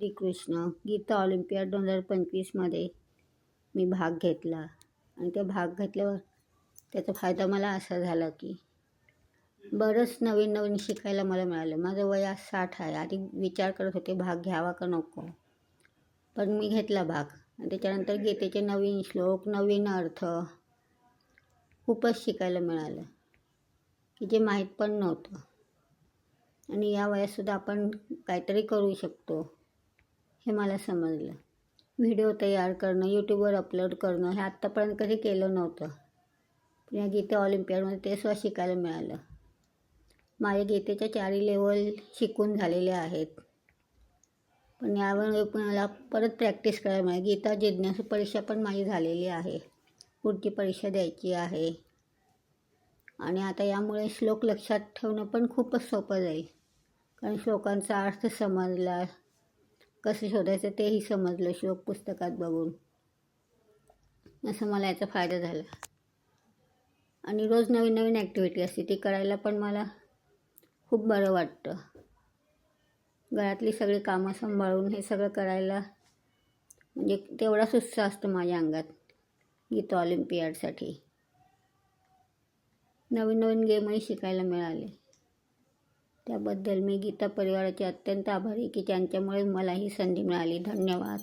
Shrikrishna Gita Olympiad 2025मध्ये मी भाग घेतला आणि त्या भाग घेतल्यावर त्याचा फायदा मला असा झाला की बरंच नवीन नवीन शिकायला मला मिळालं. माझं वय आज 60 आहे. आधी विचार करत होते भाग घ्यावा का नको, पण मी घेतला भाग आणि त्याच्यानंतर गीतेचे नवीन श्लोक, नवीन अर्थ खूपच शिकायला मिळालं की जे माहीत पण नव्हतं. आणि या वयातसुद्धा आपण काहीतरी करू शकतो हे मला समजलं. व्हिडिओ तयार करणं, यूट्यूबवर अपलोड करणं हे आत्तापर्यंत कधी केलं नव्हतं. पण या गीता ऑलिम्पियाडमध्ये ते सुद्धा शिकायला मिळालं. माझ्या गीतेच्या 4 लेवल शिकून झालेल्या आहेत, पण यावर मला परत प्रॅक्टिस करायला मिळाली. गीता जिज्ञासू परीक्षा पण माझी झालेली आहे. पुढची परीक्षा द्यायची आहे आणि आता यामुळे श्लोक लक्षात ठेवणं पण खूपच सोपं जाईल, कारण श्लोकांचा अर्थ समजला, कसं शोधायचं तेही समजलं श्लोक पुस्तकात बघून. असं मला याचा फायदा झाला. आणि रोज नवीन नवीन ॲक्टिव्हिटी असते ती करायला पण मला खूप बरं वाटतं. घरातली सगळी कामं सांभाळून हे सगळं करायला म्हणजे तेवढाच उत्साह असतो माझ्या अंगात गीता ऑलिम्पियाडसाठी. नवीन नवीन गेमही शिकायला मिळाले. त्याबद्दल मी गीता परिवाराचे अत्यंत आभारी की त्यांच्यामुळे मला ही संधी मिळाली. धन्यवाद.